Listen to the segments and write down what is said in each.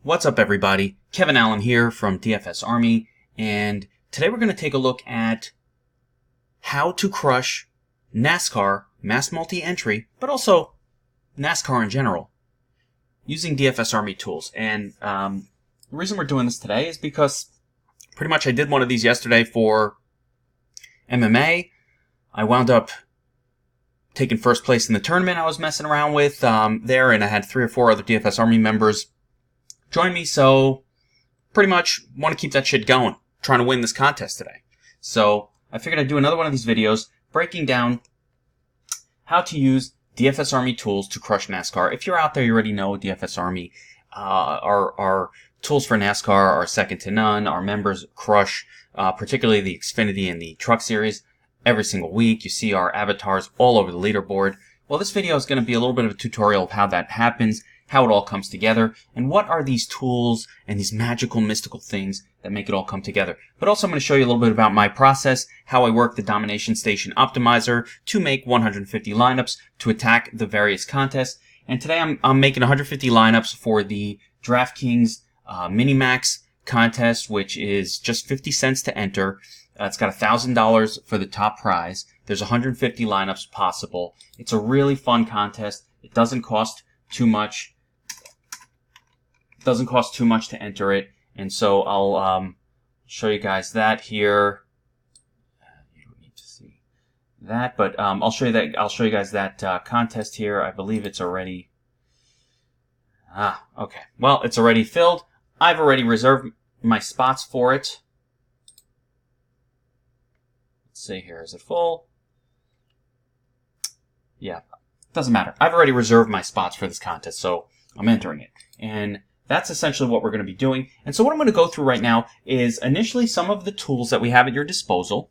What's up, everybody? Kevin Allen here from DFS Army, and today we're going to take a look at how to crush NASCAR mass multi-entry, but also NASCAR in general, using DFS Army tools. And the reason we're doing this today is because pretty much I did one of these yesterday for MMA. I wound up taking first place in the tournament I was messing around with there, and I had 3 or 4 other DFS Army members join me, so pretty much want to keep that shit going, trying to win this contest today. So I figured I'd do another one of these videos breaking down how to use DFS Army tools to crush NASCAR. If you're out there, you already know DFS Army. Our tools for NASCAR are second to none. Our members crush, particularly the Xfinity and the Truck Series, every single week. You see our avatars all over the leaderboard. Well, this video is going to be a little bit of a tutorial of how that happens, how it all comes together, and what are these tools and these magical, mystical things that make it all come together. But also I'm going to show you a little bit about my process, how I work the Domination Station Optimizer to make 150 lineups to attack the various contests. And today I'm making 150 lineups for the Draftkings Minimax contest, which is just 50 cents to enter. It's got $1,000 for the top prize. There's 150 lineups possible. It's a really fun contest. It doesn't cost too much. Doesn't cost too much to enter it, and so I'll show you guys that here. You don't need to see that, but I'll show you guys that contest here. I believe it's already okay. Well, it's already filled. I've already reserved my spots for it. Let's see here. Is it full? Yeah, doesn't matter. I've already reserved my spots for this contest, so I'm entering it, and that's essentially what we're going to be doing. And so what I'm going to go through right now is initially some of the tools that we have at your disposal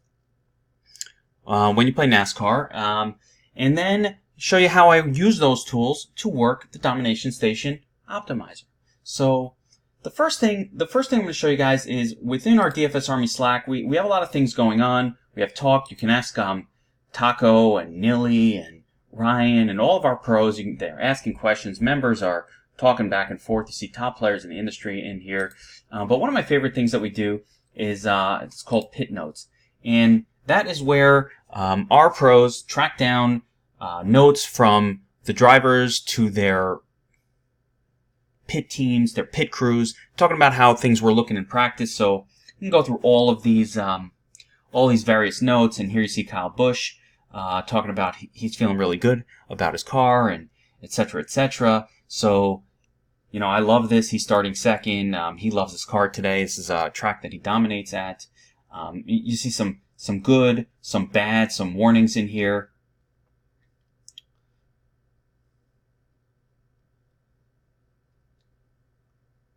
when you play NASCAR, and then show you how I use those tools to work the Domination Station Optimizer. So the first thing I'm going to show you guys is within our DFS Army Slack, we have a lot of things going on. We have talk. You can ask Taco and Nilly and Ryan and all of our pros. They're asking questions. Members are talking back and forth. You see top players in the industry in here. But one of my favorite things that we do is it's called pit notes. And that is where our pros track down notes from the drivers to their pit teams, their pit crews, talking about how things were looking in practice. So you can go through all these various notes. And here you see Kyle Busch talking about he's feeling really good about his car and et cetera, et cetera. So, you know, I love this. He's starting second. He loves his car today. This is a track that he dominates at. You see some good, some bad, some warnings in here.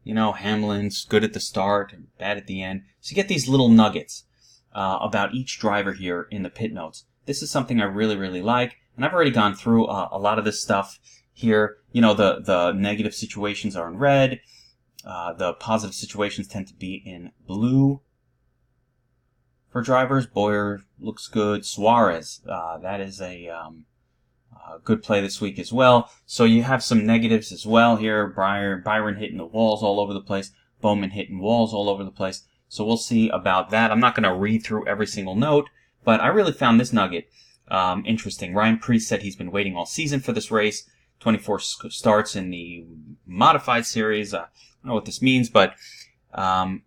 You know, Hamlin's good at the start and bad at the end. So you get these little nuggets about each driver here in the pit notes. This is something I really, really like. And I've already gone through a lot of this stuff here. You know, the negative situations are in red. The positive situations tend to be in blue for drivers. Boyer looks good. Suarez, that is a good play this week as well. So you have some negatives as well here. Byron hitting the walls all over the place. Bowman hitting walls all over the place. So we'll see about that. I'm not going to read through every single note, but I really found this nugget interesting. Ryan Preece said he's been waiting all season for this race. 24 starts in the modified series. I don't know what this means, but I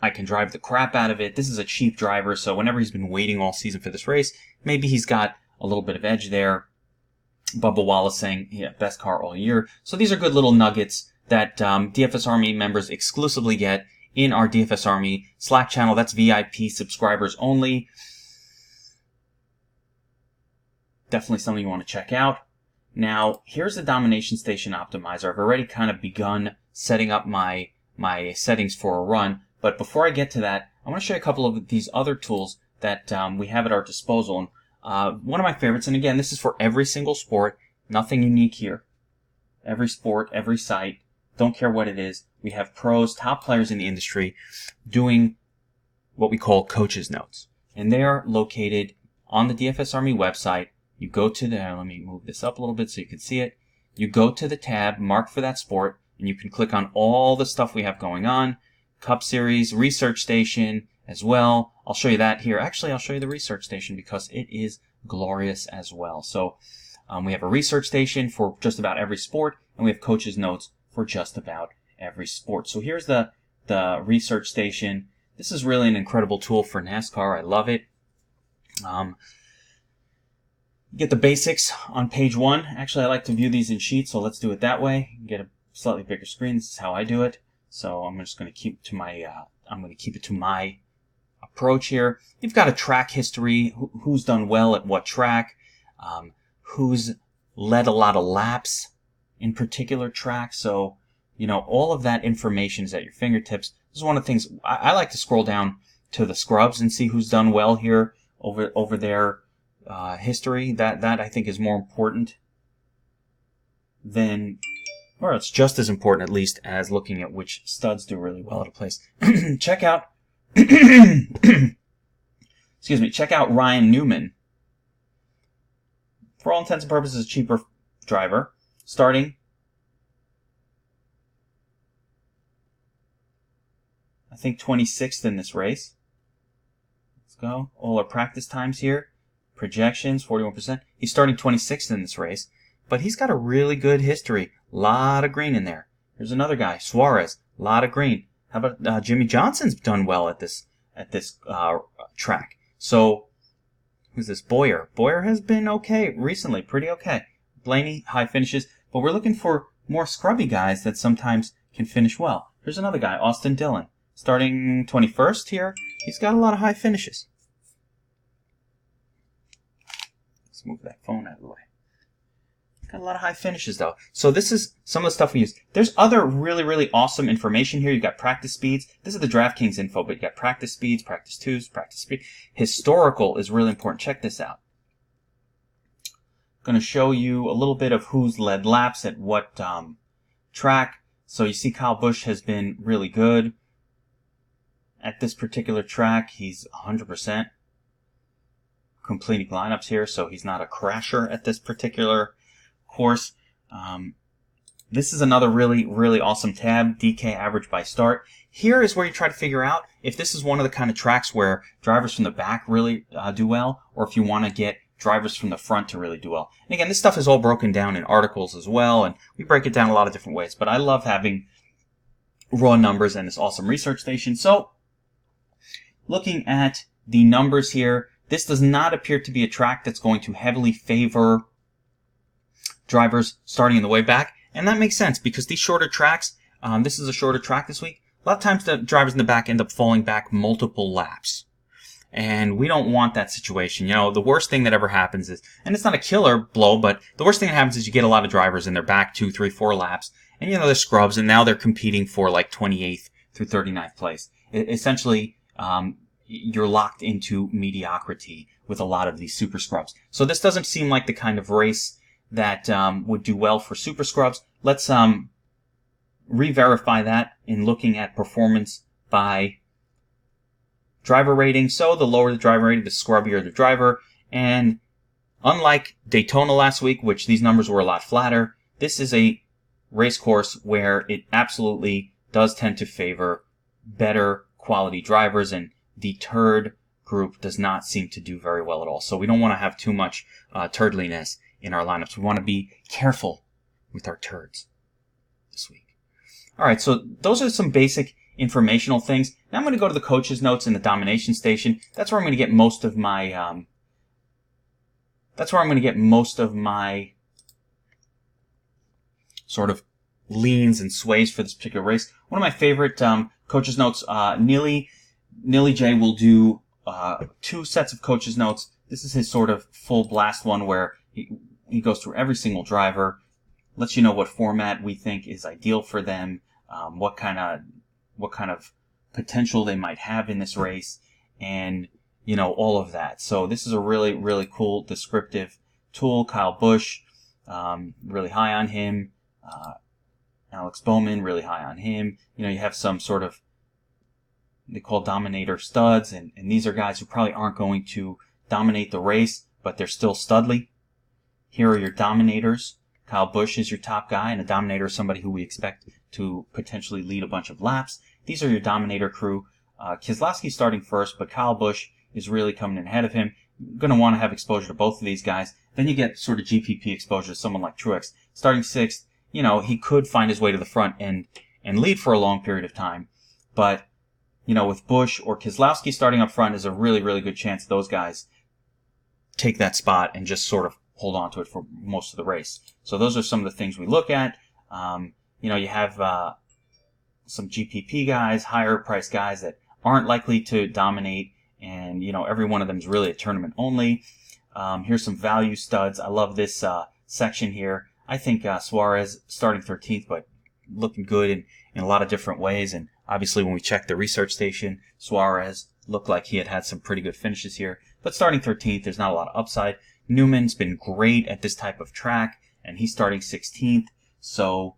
can drive the crap out of it. This is a cheap driver, so whenever he's been waiting all season for this race, maybe he's got a little bit of edge there. Bubba Wallace saying, yeah, best car all year. So these are good little nuggets that DFS Army members exclusively get in our DFS Army Slack channel. That's VIP subscribers only. Definitely something you want to check out. Now, here's the Domination Station Optimizer. I've already kind of begun setting up my settings for a run. But before I get to that, I want to show you a couple of these other tools that we have at our disposal. And one of my favorites, and again, this is for every single sport, nothing unique here. Every sport, every site, don't care what it is. We have pros, top players in the industry doing what we call coaches notes. And they're located on the DFS Army website. You go to there, let me move this up a little bit so you can see it. you go to the tab marked for that sport, and you can click on all the stuff we have going on. Cup Series, Research Station as well. I'll show you that here. Actually, I'll show you the Research Station because it is glorious as well. So we have a Research Station for just about every sport, and we have Coach's Notes for just about every sport. So here's the Research Station. This is really an incredible tool for NASCAR. I love it. Get the basics on page 1. Actually, I like to view these in sheets, so let's do it that way. Get a slightly bigger screen. This is how I do it. So I'm just going to keep to my approach here. You've got a track history, who's done well at what track, who's led a lot of laps in particular tracks. So, all of that information is at your fingertips. This is one of the things I like to scroll down to the scrubs and see who's done well here over their history. That I think is more important than, or it's just as important at least as looking at which studs do really well at a place. Check out, excuse me, check out Ryan Newman. For all intents and purposes, a cheaper driver, starting, I think, 26th in this race. Let's go. All our practice times here. Projections, 41%. He's starting 26th in this race, but he's got a really good history. A lot of green in there. Here's another guy, Suarez. A lot of green. How about Jimmy Johnson's done well at this track. So, who's this? Boyer. Boyer has been okay recently, pretty okay. Blaney, high finishes, but we're looking for more scrubby guys that sometimes can finish well. Here's another guy, Austin Dillon. Starting 21st here. He's got a lot of high finishes. Let's move that phone out of the way. Got a lot of high finishes, though. So this is some of the stuff we use. There's other really, really awesome information here. You've got practice speeds. This is the Draftkings info, but you got practice speeds, practice twos, practice speed. Historical is really important. Check this out. I'm going to show you a little bit of who's led laps at what track. So you see Kyle Busch has been really good at this particular track. He's 100% completing lineups here, so he's not a crasher at this particular course. This is another really, really awesome tab, DK average by start. Here is where you try to figure out if this is one of the kind of tracks where drivers from the back really do well, or if you want to get drivers from the front to really do well. And again, this stuff is all broken down in articles as well, and we break it down a lot of different ways, but I love having raw numbers and this awesome research station. So, looking at the numbers here, this does not appear to be a track that's going to heavily favor drivers starting in the way back. And that makes sense because these shorter tracks, this is a shorter track this week. A lot of times the drivers in the back end up falling back multiple laps. And we don't want that situation. The worst thing that ever happens is, and it's not a killer blow, but the worst thing that happens is you get a lot of drivers in their back 2, 3, 4 laps. And they're scrubs, and now they're competing for like 28th through 39th place. Essentially, you're locked into mediocrity with a lot of these super scrubs. So this doesn't seem like the kind of race that would do well for super scrubs. Let's re-verify that in looking at performance by driver rating. So the lower the driver rating, the scrubbier the driver. And unlike Daytona last week, which these numbers were a lot flatter, this is a race course where it absolutely does tend to favor better quality drivers, and the turd group does not seem to do very well at all. So we don't want to have too much turdliness in our lineups. We want to be careful with our turds this week. All right, so those are some basic informational things. Now I'm going to go to the coach's notes in the domination station. That's where I'm going to get most of my sort of leans and sways for this particular race. One of my favorite coach's notes, Neely J will do 2 sets of coach's notes. This is his sort of full blast one where he goes through every single driver, lets you know what format we think is ideal for them, what kind of potential they might have in this race, and all of that. So this is a really, really cool descriptive tool. Kyle Busch, really high on him. Alex Bowman, really high on him. You have some sort of, they call dominator studs, and these are guys who probably aren't going to dominate the race, but they're still studly. Here are your dominators. Kyle Busch is your top guy, and a dominator is somebody who we expect to potentially lead a bunch of laps. These are your dominator crew. Keselowski's starting first, but Kyle Busch is really coming in ahead of him. You're going to want to have exposure to both of these guys. Then you get sort of GPP exposure to someone like Truex. Starting sixth, he could find his way to the front and lead for a long period of time. But, with Busch or Keselowski starting up front is a really, really good chance those guys take that spot and just sort of hold on to it for most of the race. So those are some of the things we look at. You have some GPP guys, higher price guys that aren't likely to dominate, and every one of them is really a tournament only. Here's some value studs. I love this section here. I think Suarez starting 13th, but looking good in a lot of different ways. And obviously, when we checked the research station, Suarez looked like he had some pretty good finishes here. But starting 13th, there's not a lot of upside. Newman's been great at this type of track, and he's starting 16th. So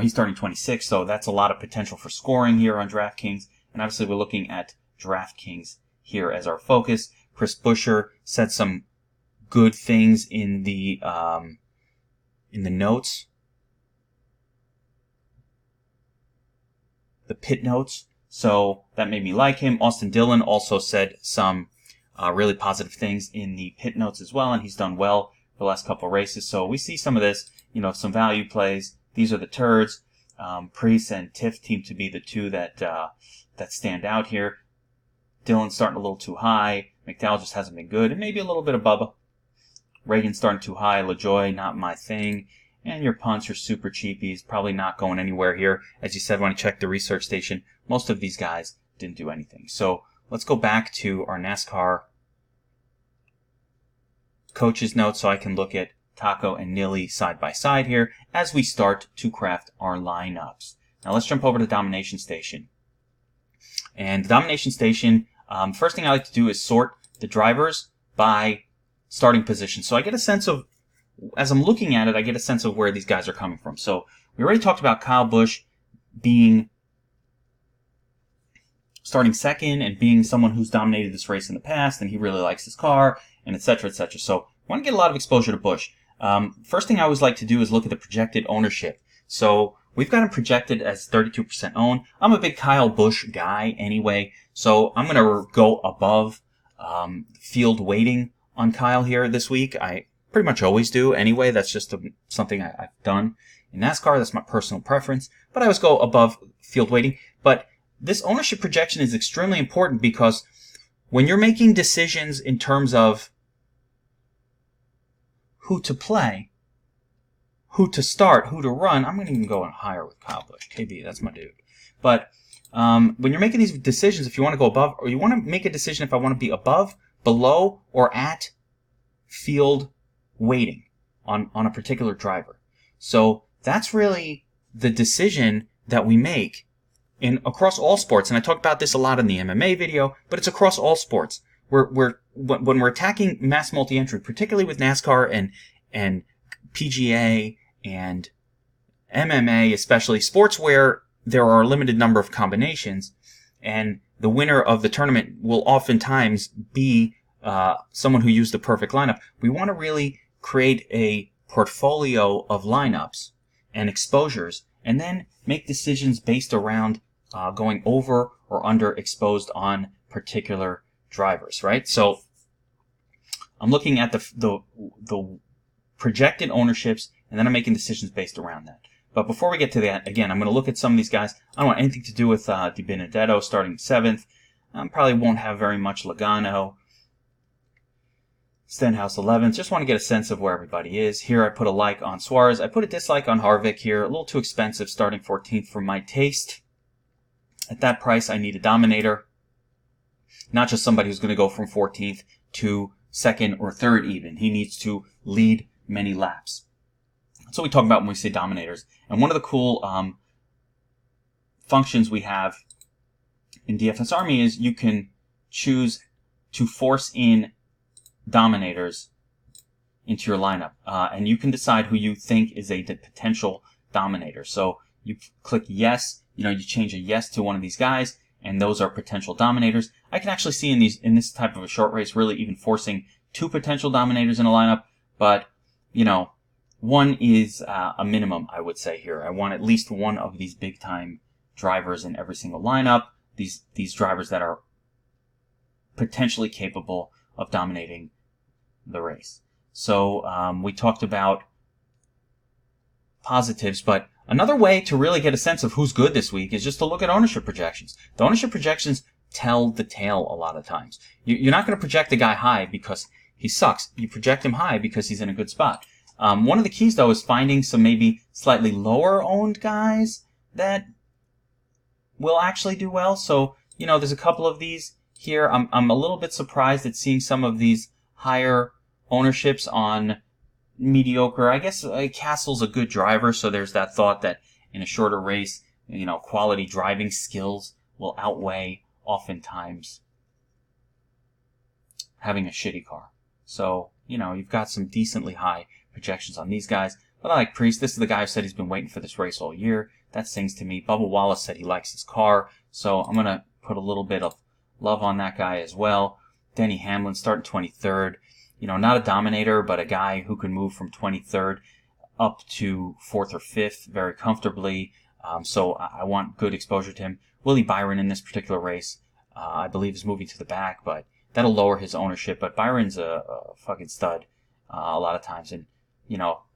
he's starting 26th, so that's a lot of potential for scoring here on DraftKings. And obviously, we're looking at DraftKings here as our focus. Chris Buescher said some good things in the notes, the pit notes. So that made me like him. Austin Dillon also said some really positive things in the pit notes as well, and he's done well the last couple of races. So we see some of this, some value plays. These are the turds. Preece and Tiff seem to be the two that stand out here. Dillon's starting a little too high. McDowell just hasn't been good. And maybe a little bit of Bubba. Reagan's starting too high. LaJoy, not my thing. And your punts are super cheapies. Probably not going anywhere here. As you said when I checked the research station, most of these guys didn't do anything. So let's go back to our NASCAR coaches notes so I can look at Taco and Nilly side by side here as we start to craft our lineups. Now let's jump over to Domination Station. And the Domination Station, first thing I like to do is sort the drivers by starting position. So I get a sense of, as I'm looking at it, I get a sense of where these guys are coming from. So we already talked about Kyle Busch being starting second and being someone who's dominated this race in the past, and he really likes his car, and et cetera, et cetera. So I want to get a lot of exposure to Busch. First thing I always like to do is look at the projected ownership. So we've got him projected as 32% owned. I'm a big Kyle Busch guy anyway, so I'm going to go above field weighting on Kyle here this week. I pretty much always do anyway. That's just something I've done in NASCAR. That's my personal preference. But I always go above field weighting. But this ownership projection is extremely important because when you're making decisions in terms of who to play, who to start, who to run, I'm going to even go higher with Kyle Busch. KB, that's my dude. But when you're making these decisions, if you want to go above, or you want to make a decision if I want to be above, below, or at field weighting on a particular driver. So that's really the decision that we make across all sports. And I talk about this a lot in the MMA video, but it's across all sports. When we're attacking mass multi-entry, particularly with NASCAR and PGA and MMA, especially sports where there are a limited number of combinations, and the winner of the tournament will oftentimes be someone who used the perfect lineup. We want to really create a portfolio of lineups and exposures, and then make decisions based around going over or under exposed on particular drivers, right? So I'm looking at the projected ownerships, and then I'm making decisions based around that. But before we get to that, again, I'm going to look at some of these guys. I don't want anything to do with Di Benedetto starting 7th. Probably won't have very much Logano. Stenhouse 11th. Just want to get a sense of where everybody is. Here I put a like on Suarez. I put a dislike on Harvick here. A little too expensive, starting 14th for my taste. At that price, I need a dominator. Not just somebody who's going to go from 14th to 2nd or 3rd even. He needs to lead many laps. That's what we talk about when we say dominators. And one of the cool functions we have in DFS Army is you can choose to force in dominators into your lineup. And you can decide who you think is a potential dominator. So you click yes, you change a yes to one of these guys, and those are potential dominators. I can actually see in this type of a short race really even forcing 2 potential dominators in a lineup, but one is a minimum, I would say here. I want at least one of these big-time drivers in every single lineup. These drivers that are potentially capable of dominating the race. So we talked about positives, but another way to really get a sense of who's good this week is just to look at ownership projections. The ownership projections tell the tale a lot of times. You're not going to project the guy high because he sucks. You project him high because he's in a good spot. One of the keys, though, is finding some maybe slightly lower-owned guys that will actually do well. So, there's a couple of these here. I'm a little bit surprised at seeing some of these higher ownerships on mediocre. I guess Castle's a good driver, so there's that thought that in a shorter race, quality driving skills will outweigh oftentimes having a shitty car. So, you've got some decently high projections on these guys. But I like Priest. This is the guy who said he's been waiting for this race all year. That sings to me. Bubba Wallace said he likes his car, so I'm going to put a little bit of love on that guy as well. Denny Hamlin starting 23rd. Not a dominator, but a guy who can move from 23rd up to 4th or 5th very comfortably. So I want good exposure to him. Willie Byron in this particular race, I believe, is moving to the back, but that'll lower his ownership. But Byron's a fucking stud a lot of times. And,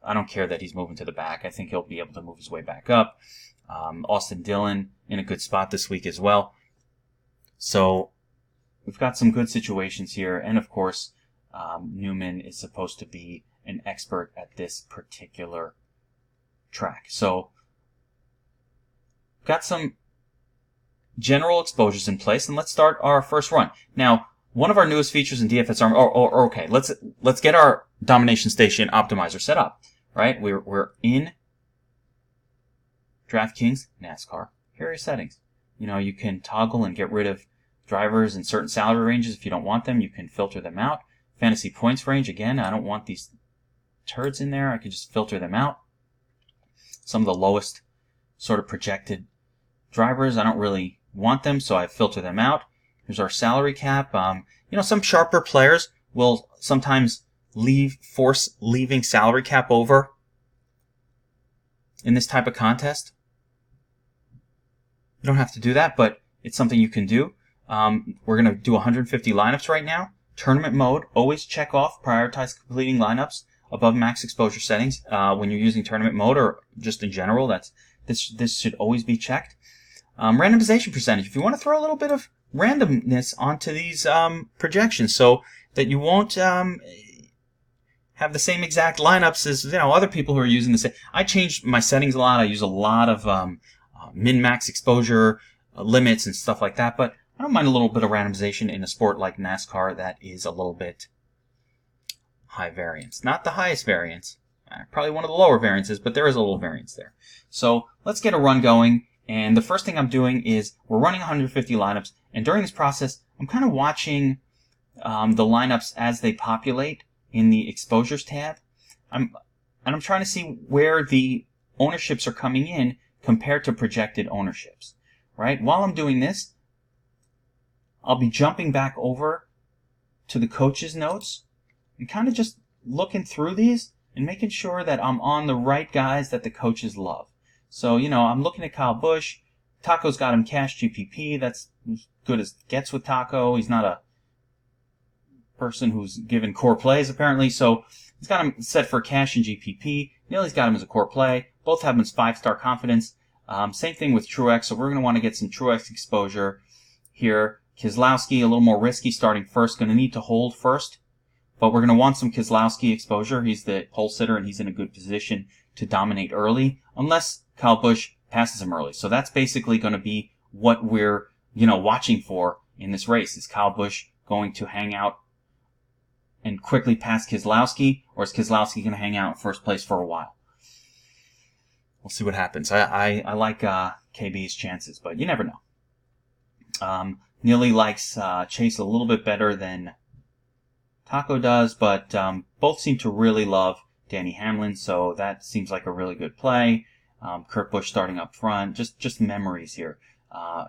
I don't care that he's moving to the back. I think he'll be able to move his way back up. Austin Dillon in a good spot this week as well. So we've got some good situations here. And, of course, Newman is supposed to be an expert at this particular track. So got some general exposures in place, and let's start our first run. Now, one of our newest features in DFS Army, okay, let's get our Domination Station Optimizer set up, right? We're in Draftkings NASCAR. Here are your settings. You can toggle and get rid of drivers in certain salary ranges if you don't want them. You can filter them out. Fantasy points range, again, I don't want these turds in there. I can just filter them out. Some of the lowest sort of projected drivers, I don't really want them, so I filter them out. Here's our salary cap. Some sharper players will sometimes force leaving salary cap over in this type of contest. You don't have to do that, but it's something you can do. We're going to do 150 lineups right now. Tournament mode, always check off prioritize completing lineups above max exposure settings when you're using tournament mode or just in general. This should always be checked. Randomization percentage. If you want to throw a little bit of randomness onto these projections so that you won't have the same exact lineups as other people who are using the same. I changed my settings a lot. I use a lot of min-max exposure limits and stuff like that, but I don't mind a little bit of randomization in a sport like NASCAR that is a little bit high variance. Not the highest variance. Probably one of the lower variances, but there is a little variance there. So let's get a run going. And the first thing I'm doing is we're running 150 lineups. And during this process, I'm kind of watching the lineups as they populate in the exposures tab. I'm trying to see where the ownerships are coming in compared to projected ownerships. Right? While I'm doing this, I'll be jumping back over to the coach's notes and kind of just looking through these and making sure that I'm on the right guys that the coaches love. So, I'm looking at Kyle Busch. Taco's got him cash GPP. That's as good as it gets with Taco. He's not a person who's given core plays, apparently. So he's got him set for cash and GPP. Neely's got him as a core play. Both have him as 5-star confidence. Same thing with Truex. So we're going to want to get some Truex exposure here. Keselowski, a little more risky, starting first. Going to need to hold first. But we're going to want some Keselowski exposure. He's the pole sitter, and he's in a good position to dominate early, unless Kyle Busch passes him early. So that's basically going to be what we're, watching for in this race. Is Kyle Busch going to hang out and quickly pass Keselowski, or is Keselowski going to hang out in first place for a while? We'll see what happens. I like KB's chances, but you never know. Neely likes Chase a little bit better than Taco does, but both seem to really love Denny Hamlin, so that seems like a really good play. Kurt Busch starting up front, just memories here.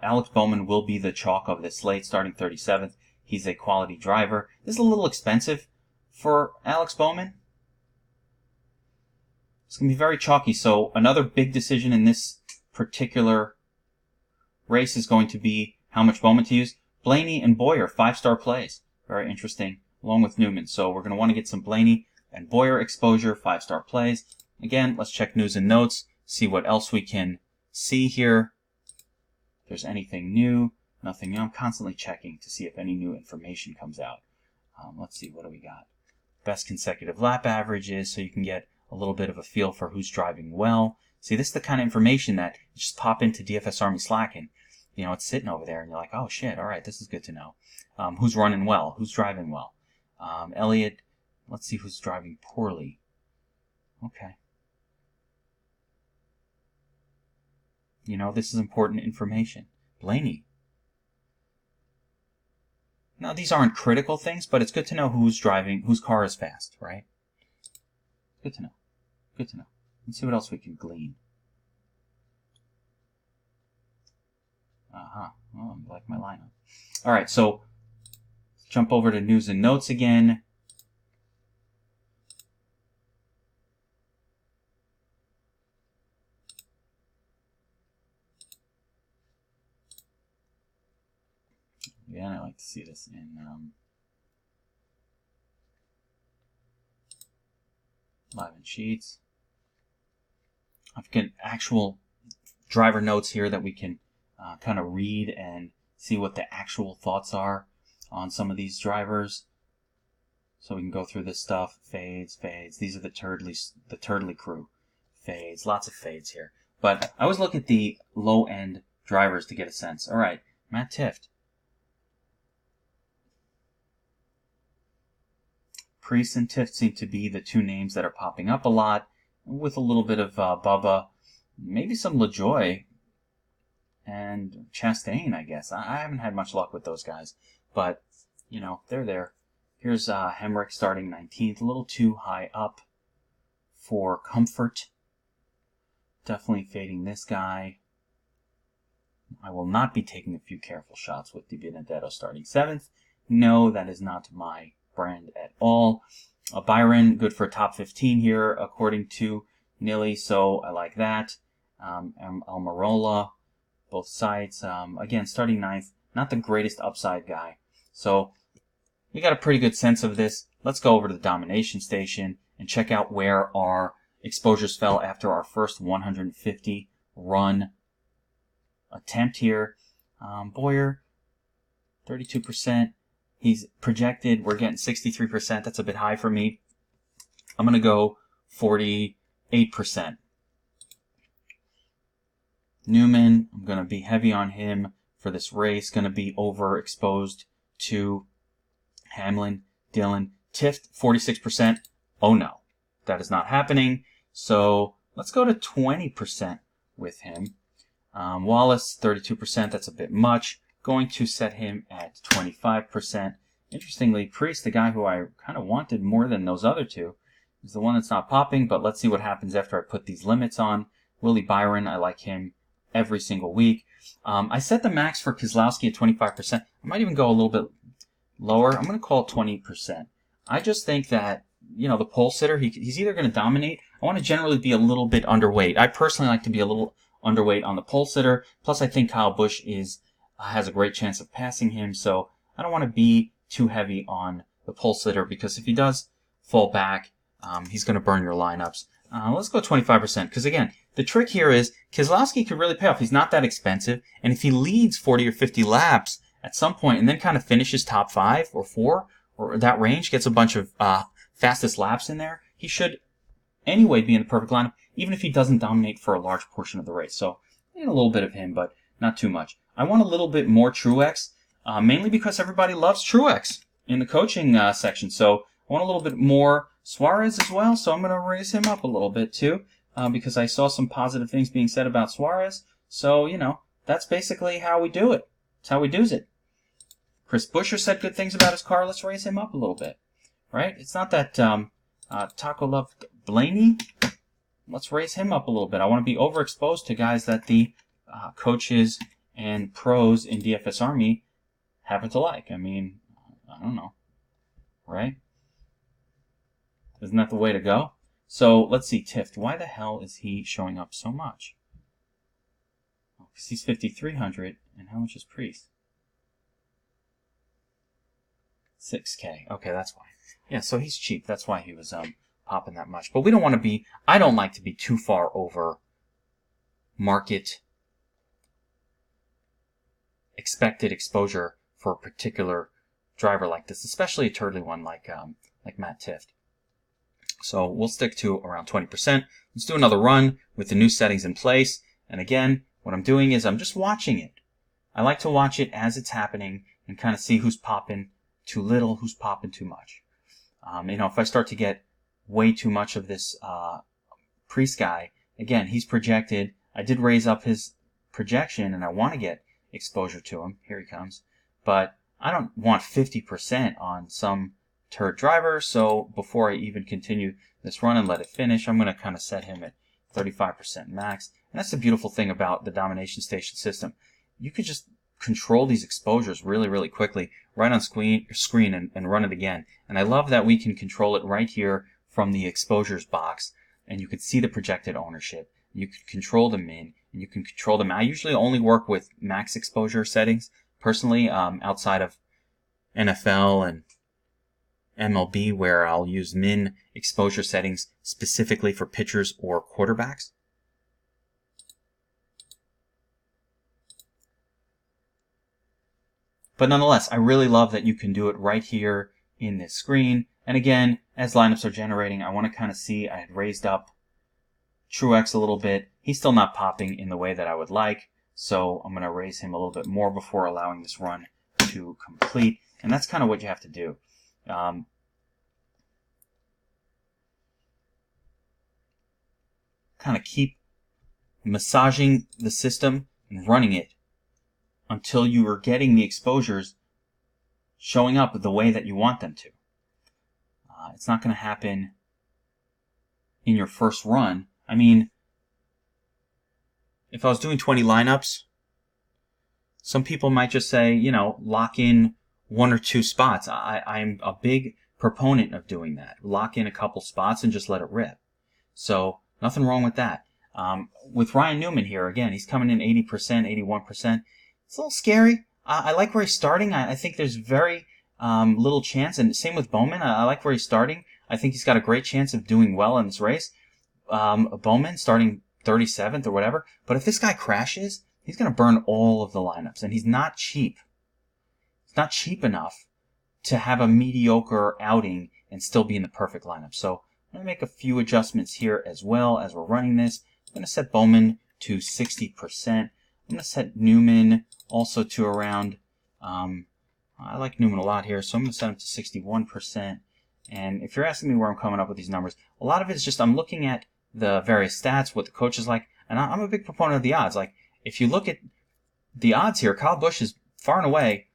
Alex Bowman will be the chalk of this slate, starting 37th. He's a quality driver. This is a little expensive for Alex Bowman. It's going to be very chalky. So another big decision in this particular race is going to be how much Bowman to use. Blaney and Boyer, 5-star plays. Very interesting, along with Newman. So we're going to want to get some Blaney and Boyer exposure, 5-star plays. Again, let's check news and notes, see what else we can see here. If there's anything new, nothing new. I'm constantly checking to see if any new information comes out. Let's see, what do we got? Best consecutive lap averages, so you can get a little bit of a feel for who's driving well. See, this is the kind of information that you just pop into DFS Army Slack and, you know, it's sitting over there and you're like, oh shit, all right, this is good to know. Who's running well? Who's driving well? Elliott, let's see who's driving poorly. Okay. You know, this is important information. Blaney. Now, these aren't critical things, but it's good to know who's driving, whose car is fast, right? Good to know. Good to know. Let's see what else we can glean. Oh, I like my lineup. All right, so let's jump over to news and notes again. Yeah, I like to see this in live and sheets. I've got actual driver notes here that we can kind of read and see what the actual thoughts are on some of these drivers. So we can go through this stuff. Fades, fades. These are the Turtley crew. Fades, lots of fades here. But I always look at the low-end drivers to get a sense. All right, Matt Tifft. Priest and Tifft seem to be the two names that are popping up a lot, with a little bit of Bubba, maybe some LaJoy, and Chastain, I guess. I haven't had much luck with those guys, but, you know, they're there. Here's Hemrick starting 19th, a little too high up for comfort. Definitely fading this guy. I will not be taking a few careful shots with DiBenedetto starting 7th. No, that is not my brand at all. Byron, good for top 15 here, according to Nilly, so I like that. Almirola, both sides. Again, starting 9th, not the greatest upside guy. So we got a pretty good sense of this. Let's go over to the domination station and check out where our exposures fell after our first 150 run attempt here. Boyer, 32%. He's projected. We're getting 63%. That's a bit high for me. I'm going to go 48%. Newman, I'm going to be heavy on him for this race. Going to be overexposed to Hamlin, Dillon. Tifft, 46%. Oh no, that is not happening. So let's go to 20% with him. Wallace, 32%. That's a bit much. Going to set him at 25%. Interestingly, Priest, the guy who I kind of wanted more than those other two, is the one that's not popping, but let's see what happens after I put these limits on. Willie Byron, I like him every single week. I set the max for Keselowski at 25%. I might even go a little bit lower. I'm going to call it 20%. I just think that, you know, the pole sitter, he's either going to dominate. I want to generally be a little bit underweight. I personally like to be a little underweight on the pole sitter. Plus, I think Kyle Busch has a great chance of passing him, so I don't want to be too heavy on the pole sitter, because if he does fall back, he's going to burn your lineups. Let's go 25%, because again, the trick here is Keselowski could really pay off. He's not that expensive, and if he leads 40 or 50 laps at some point and then kind of finishes top 5 or 4 or that range, gets a bunch of fastest laps in there, he should anyway be in the perfect lineup, even if he doesn't dominate for a large portion of the race. So, a little bit of him, but not too much. I want a little bit more Truex, mainly because everybody loves Truex in the coaching section. So I want a little bit more Suarez as well. So I'm going to raise him up a little bit too, because I saw some positive things being said about Suarez. So, you know, that's basically how we do it. That's how we do's it. Chris Buescher said good things about his car. Let's raise him up a little bit, right? It's not that Taco loved Blaney. Let's raise him up a little bit. I want to be overexposed to guys that the coaches and pros in DFS Army happen to like. I mean, I don't know, right? Isn't that the way to go? So let's see, Tift. Why the hell is he showing up so much? Oh, because he's 5,300, and how much is Priest? 6K. Okay, that's why. Yeah, so he's cheap. That's why he was popping that much. But we don't want to be. I don't like to be too far over market expected exposure for a particular driver like this, especially a turtly one like Matt Tift. So we'll stick to around 20%. Let's do another run with the new settings in place. And again, what I'm doing is I'm just watching it. I like to watch it as it's happening and kind of see who's popping too little, who's popping too much. If I start to get way too much of this Priest guy, again, he's projected. I did raise up his projection, and I want to get exposure to him. Here he comes. But I don't want 50% on some turd driver, so before I even continue this run and let it finish, I'm going to kind of set him at 35% max. And that's the beautiful thing about the domination station system. You could just control these exposures really, really quickly right on screen and run it again. And I love that we can control it right here from the exposures box, and you can see the projected ownership. You can control the min, and you can control them. I usually only work with max exposure settings, personally, outside of NFL and MLB, where I'll use min exposure settings specifically for pitchers or quarterbacks. But nonetheless, I really love that you can do it right here in this screen. And again, as lineups are generating, I want to kind of see, I had raised up Truex a little bit. He's still not popping in the way that I would like, so I'm going to raise him a little bit more before allowing this run to complete. And that's kind of what you have to do. Kind of keep massaging the system and running it until you are getting the exposures showing up the way that you want them to. It's not going to happen in your first run. I mean, if I was doing 20 lineups, some people might just say, lock in one or two spots. I'm a big proponent of doing that. Lock in a couple spots and just let it rip. So nothing wrong with that. With Ryan Newman here, again, he's coming in 80%, 81%. It's a little scary. I like where he's starting. I think there's very little chance, and same with Bowman. I like where he's starting. I think he's got a great chance of doing well in this race. Bowman starting 37th or whatever. But if this guy crashes, he's going to burn all of the lineups, and he's not cheap. He's not cheap enough to have a mediocre outing and still be in the perfect lineup. So I'm going to make a few adjustments here as well as we're running this. I'm going to set Bowman to 60%. I'm going to set Newman also to around, I like Newman a lot here, so I'm going to set him to 61%. And if you're asking me where I'm coming up with these numbers, a lot of it is just I'm looking at the various stats, what the coach is like, and I'm a big proponent of the odds. Like, if you look at the odds here, Kyle Busch is far and away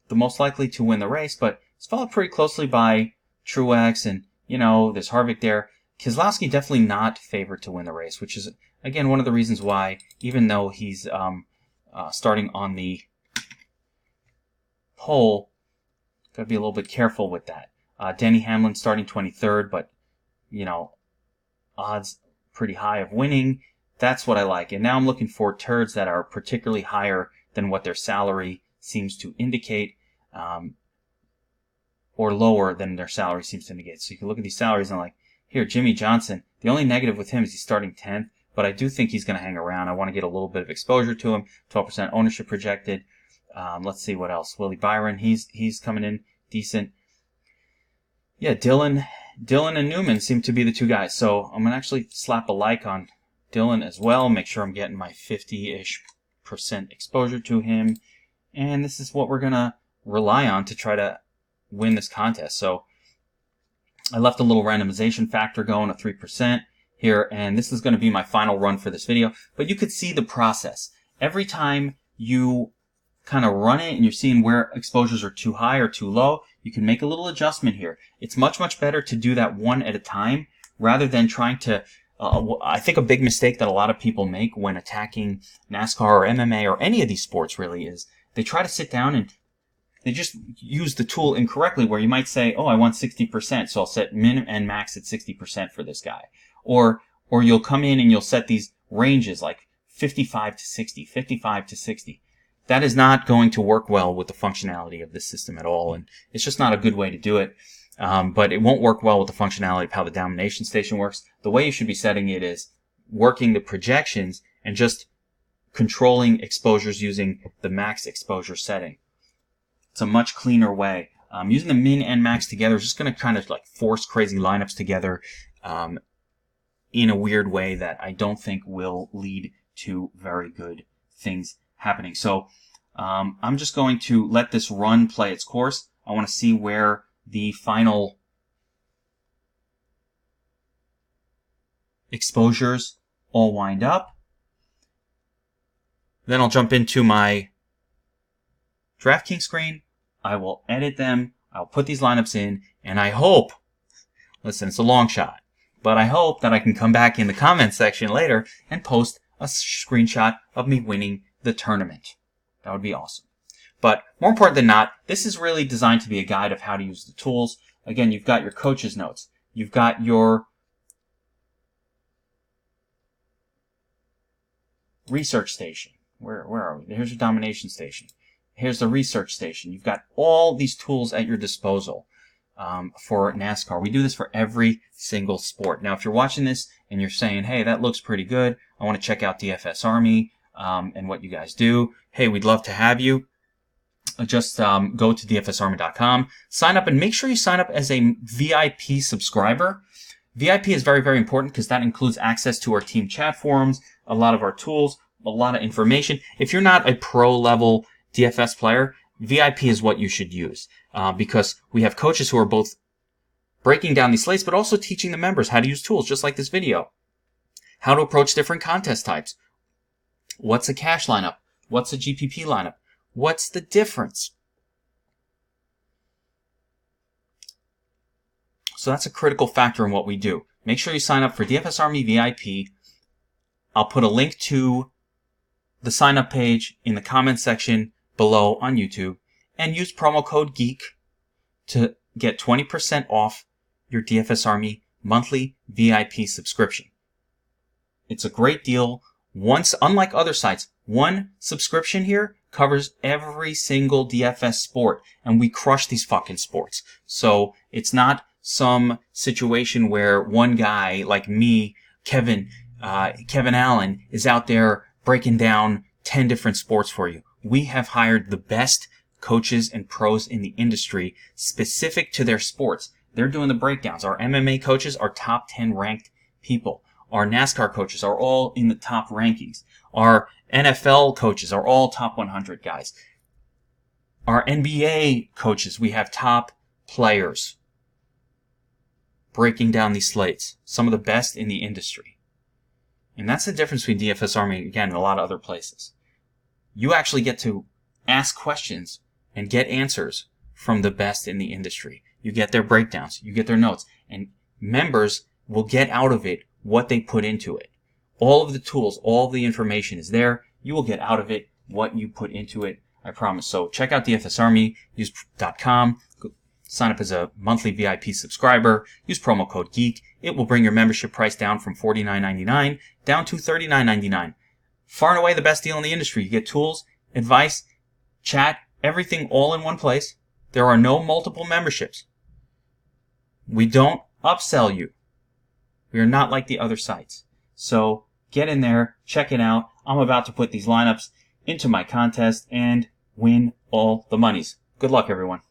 the most likely to win the race, but it's followed pretty closely by Truex and, there's Harvick there. Keselowski definitely not favored to win the race, which is, again, one of the reasons why, even though he's starting on the pole, got to be a little bit careful with that. Denny Hamlin starting 23rd, but, odds pretty high of winning. That's what I like. And now I'm looking for turds that are particularly higher than what their salary seems to indicate, or lower than their salary seems to indicate. So you can look at these salaries and like, here, Jimmy Johnson, the only negative with him is he's starting 10th, but I do think he's going to hang around. I want to get a little bit of exposure to him. 12% ownership projected. Let's see what else. Willie Byron, he's coming in decent. Yeah, Dylan and Newman seem to be the two guys. So I'm going to actually slap a like on Dylan as well. Make sure I'm getting my 50-ish% exposure to him. And this is what we're going to rely on to try to win this contest. So I left a little randomization factor going of 3% here, and this is going to be my final run for this video. But you could see the process. Every time you kind of run it and you're seeing where exposures are too high or too low, you can make a little adjustment here. It's much, much better to do that one at a time rather than trying to I think a big mistake that a lot of people make when attacking NASCAR or MMA or any of these sports really is they try to sit down They just use the tool incorrectly, where you might say, oh, I want 60%, so I'll set min and max at 60% for this guy. Or you'll come in and you'll set these ranges like 55 to 60, 55 to 60. That is not going to work well with the functionality of this system at all, and it's just not a good way to do it. But it won't work well with the functionality of how the domination station works. The way you should be setting it is working the projections and just controlling exposures using the max exposure setting. It's a much cleaner way. Using the min and max together is just going to kind of like force crazy lineups together in a weird way that I don't think will lead to very good things happening. So I'm just going to let this run play its course. I want to see where the final exposures all wind up. Then I'll jump into my Draftkings screen. I will edit them. I'll put these lineups in, and I hope, listen, it's a long shot, but I hope that I can come back in the comments section later and post a screenshot of me winning the tournament. That would be awesome. But more important than not, this is really designed to be a guide of how to use the tools. Again, you've got your coach's notes. You've got your research station. Where are we? Here's your domination station. Here's the research station. You've got all these tools at your disposal for NASCAR. We do this for every single sport. Now, if you're watching this and you're saying, hey, that looks pretty good, I want to check out DFS Army and what you guys do, hey, we'd love to have you. Just go to dfsarmy.com, sign up, and make sure you sign up as a VIP subscriber. VIP is very, very important because that includes access to our team chat forums, a lot of our tools, a lot of information. If you're not a pro-level DFS player, VIP is what you should use because we have coaches who are both breaking down these slates but also teaching the members how to use tools, just like this video. How to approach different contest types. What's a cash lineup? What's a GPP lineup? What's the difference? So that's a critical factor in what we do. Make sure you sign up for DFS Army VIP. I'll put a link to the sign up page in the comments section below on YouTube, and use promo code GEEK to get 20% off your DFS Army monthly VIP subscription. It's a great deal. Unlike other sites, one subscription here covers every single DFS sport, and we crush these fucking sports. So it's not some situation where one guy like me, Kevin Allen, is out there breaking down 10 different sports for you. We have hired the best coaches and pros in the industry specific to their sports. They're doing the breakdowns. Our MMA coaches are top 10 ranked people. Our NASCAR coaches are all in the top rankings. Our NFL coaches are all top 100 guys. Our NBA coaches, we have top players breaking down these slates. Some of the best in the industry. And that's the difference between DFS Army, again, and a lot of other places. You actually get to ask questions and get answers from the best in the industry. You get their breakdowns, you get their notes, and members will get out of it what they put into it. All of the tools, all of the information is there. You will get out of it what you put into it, I promise. So check out DFS Army, use .com, sign up as a monthly VIP subscriber, use promo code GEEK. It will bring your membership price down from $49.99 down to $39.99. Far and away the best deal in the industry. You get tools, advice, chat, everything all in one place. There are no multiple memberships. We don't upsell you. We are not like the other sites. So get in there, check it out. I'm about to put these lineups into my contest and win all the monies. Good luck, everyone.